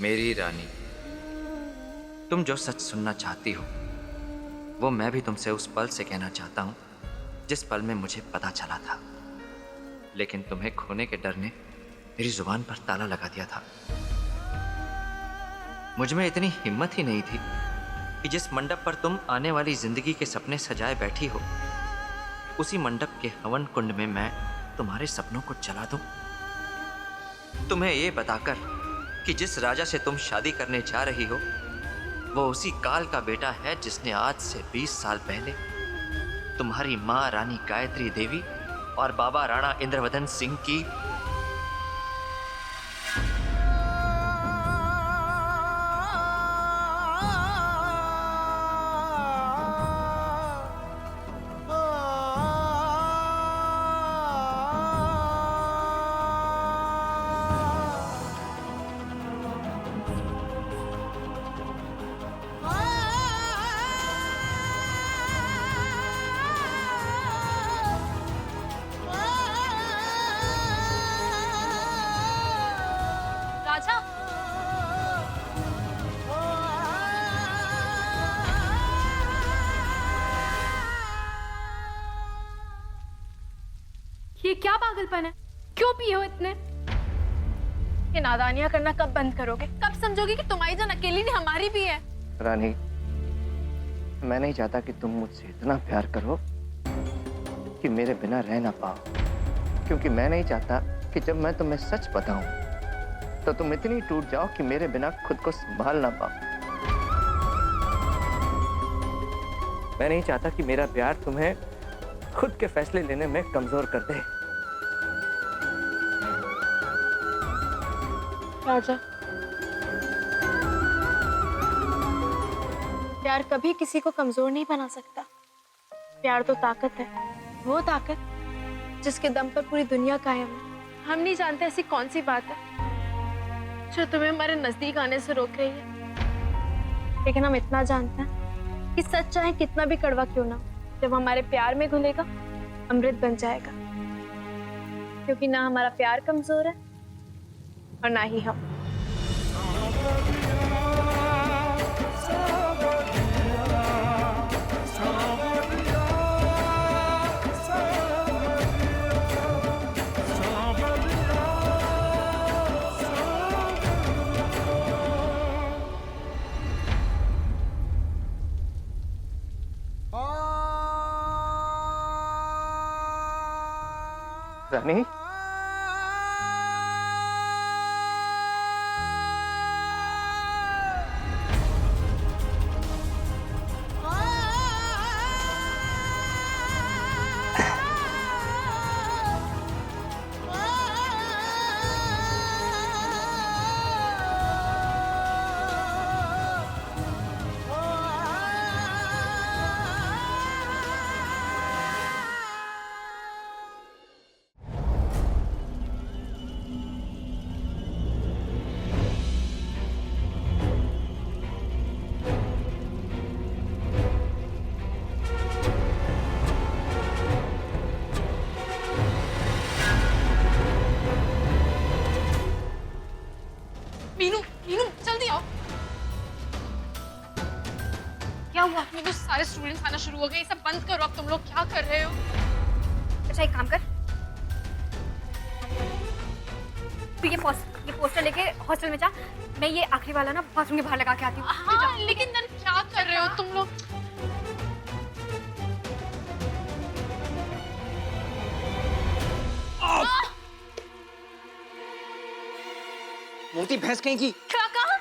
मेरी रानी, तुम जो सच सुनना चाहती हो वो मैं भी तुमसे उस पल से कहना चाहता हूं जिस पल में मुझे पता चला था, लेकिन तुम्हें खोने के डर ने मेरी जुबान पर ताला लगा दिया था। मुझ में इतनी हिम्मत ही नहीं थी कि जिस मंडप पर तुम आने वाली जिंदगी के सपने सजाए बैठी हो, उसी मंडप के हवन कुंड में मैं तुम्हारे सपनों को जला दूं। तुम्हें यह बताकर कि जिस राजा से तुम शादी करने जा रही हो वो उसी काल का बेटा है जिसने आज से 20 साल पहले तुम्हारी मां रानी गायत्री देवी और बाबा राणा इंद्रवदन सिंह की राजा, ये क्या पागलपन है? क्यों पिए हो इतने? ये नादानियां करना कब बंद करोगे? कब समझोगे कि तुम्हारी जान अकेली नहीं हमारी भी है? रानी, मैं नहीं चाहता कि तुम मुझसे इतना प्यार करो कि मेरे बिना रह ना पाओ, क्योंकि मैं नहीं चाहता कि जब मैं तुम्हें सच बताऊं तो तुम इतनी टूट जाओ कि मेरे बिना खुद को संभाल ना पाओ। मैं नहीं चाहता कि मेरा प्यार तुम्हें खुद के फैसले लेने में कमजोर कर दे। राजा, प्यार कभी किसी को कमजोर नहीं बना सकता। प्यार तो ताकत है, वो ताकत जिसके दम पर पूरी दुनिया कायम है। हम नहीं जानते ऐसी कौन सी बात है जो तुम्हें हमारे नजदीक आने से रोक रही है, लेकिन हम इतना जानते हैं कि सच चाहे कितना भी कड़वा क्यों ना, जब हमारे प्यार में घुलेगा अमृत बन जाएगा। क्योंकि ना हमारा प्यार कमजोर है और ना ही हम। रानी, मीनू, मीनू जल्दी आओ। क्या हुआ? मीनू, सारे स्टूडेंट्स आना शुरू हो गए, ये सब बंद करो। अब तुम लोग क्या कर रहे हो? अच्छा, एक काम कर, तू ये पोस्टर लेके हॉस्टल में जा। मैं ये आखिरी वाला ना बाथरूम के बाहर लगा के आती हूँ। हाँ, लेकिन नन क्या कर रहे हो तुम लोग? मोती भैंस कहीं की। क्या कहा?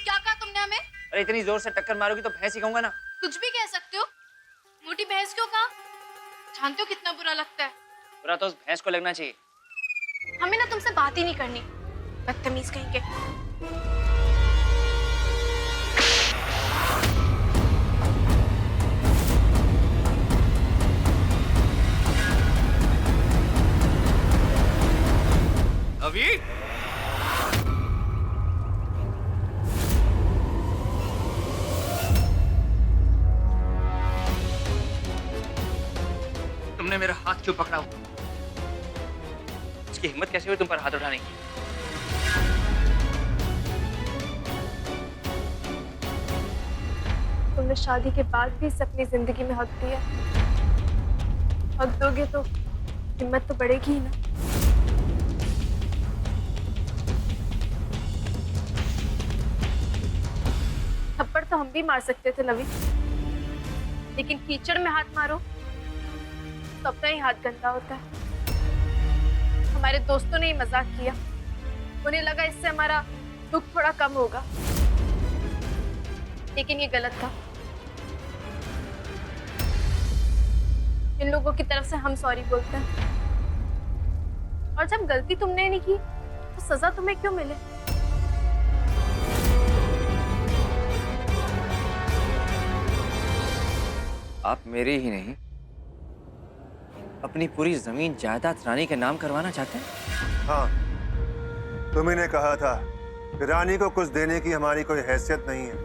क्या कहा तुमने हमें? अरे इतनी जोर से टक्कर मारोगी तो भैंस ही कहूंगा ना। कुछ भी कह सकते हो। मोटी भैंस क्यों कहा? जानते हो कितना बुरा लगता है। बुरा तो उस भैंस को लगना चाहिए। हमें ना तुमसे बात ही नहीं करनी, बदतमीज कहीं के। अभी तुमने मेरा हाथ क्यों पकड़ा हुआ? उसकी हिम्मत कैसे हुई तुम पर हाथ उठाने की? तुमने शादी के बाद भी इसे अपनी जिंदगी में हक दिया। हक दोगे तो हिम्मत तो बढ़ेगी ही ना। थप्पड़ तो हम भी मार सकते थे नवीन, लेकिन कीचड़ में हाथ मारो तो अपना ही हाथ गंदा होता है। हमारे दोस्तों ने ही मजाक किया, उन्हें लगा इससे हमारा दुख थोड़ा कम होगा, लेकिन ये गलत था। इन लोगों की तरफ से हम सॉरी बोलते हैं, और जब गलती तुमने नहीं की तो सजा तुम्हें क्यों मिले? आप मेरे ही नहीं, अपनी पूरी जमीन जायदाद रानी के नाम करवाना चाहते हैं? हाँ, तुम्ही ने कहा था कि रानी को कुछ देने की हमारी कोई हैसियत नहीं है।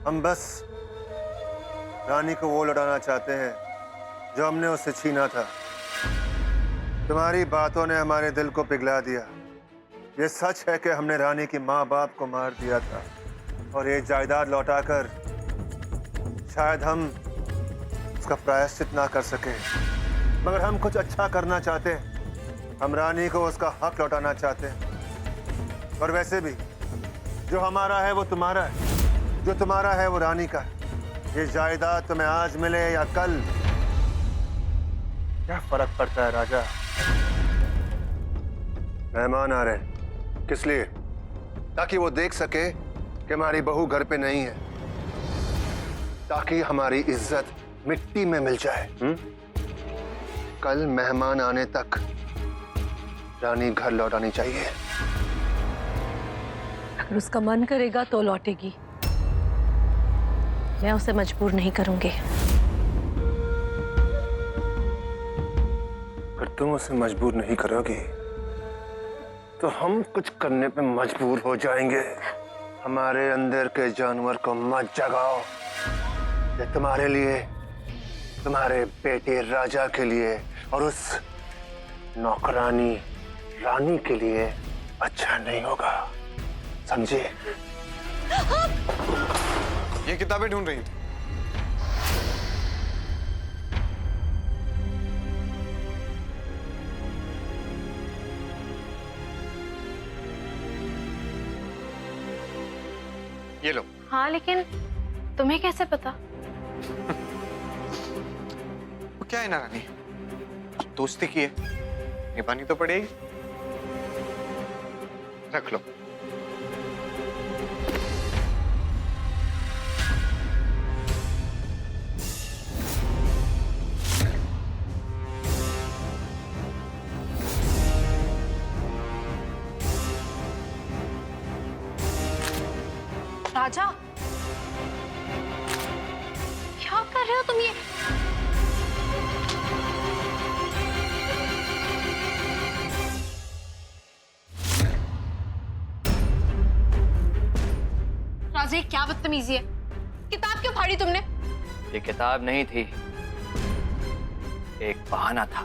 हम बस रानी को वो लौटाना चाहते हैं जो हमने उससे छीना था। तुम्हारी बातों ने हमारे दिल को पिघला दिया। ये सच है कि हमने रानी की माँ बाप को मार दिया था, और ये जायदाद लौटाकर शायद हम उसका प्रायश्चित ना कर सके, मगर हम कुछ अच्छा करना चाहते हैं। हम रानी को उसका हक लौटाना चाहते हैं। और वैसे भी जो हमारा है वो तुम्हारा है, जो तुम्हारा है वो रानी का है। ये जायदाद तुम्हें आज मिले या कल, क्या फर्क पड़ता है राजा? मेहमान आ रहे हैं, किस लिए? ताकि वो देख सके कि हमारी बहू घर पे नहीं है, ताकि हमारी इज्जत मिट्टी में मिल जाए। कल मेहमान आने तक रानी घर लौटानी चाहिए। अगर उसका मन करेगा तो लौटेगी, मैं उसे मजबूर नहीं करूंगी। अगर तुम उसे मजबूर नहीं करोगी तो हम कुछ करने पे मजबूर हो जाएंगे। हमारे अंदर के जानवर को मत जगाओ। ये तुम्हारे लिए, तुम्हारे बेटे राजा के लिए और उस नौकरानी रानी के लिए अच्छा नहीं होगा, समझे? ये किताबें ढूंढ रही थी। ये लो। हाँ, लेकिन तुम्हें कैसे पता? वो क्या है ना रानी, दोस्ती की है, निभानी तो पड़ेगी। रख लो। राजा, क्या कर रहे हो तुम? ये राजा, ये क्या बदतमीजी है? किताब क्यों फाड़ी तुमने? ये किताब नहीं थी, एक बहाना था।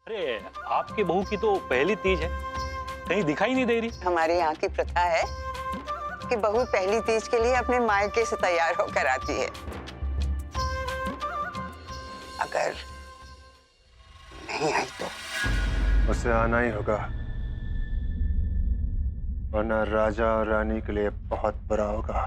अरे आपकी बहू की तो पहली तीज है, कहीं दिखाई नहीं दे रही। हमारे यहाँ की प्रथा है कि बहू पहली तीज के लिए अपने मायके से तैयार होकर आती है। अगर नहीं आई तो उसे आना ही होगा, वरना राजा और रानी के लिए बहुत बुरा होगा।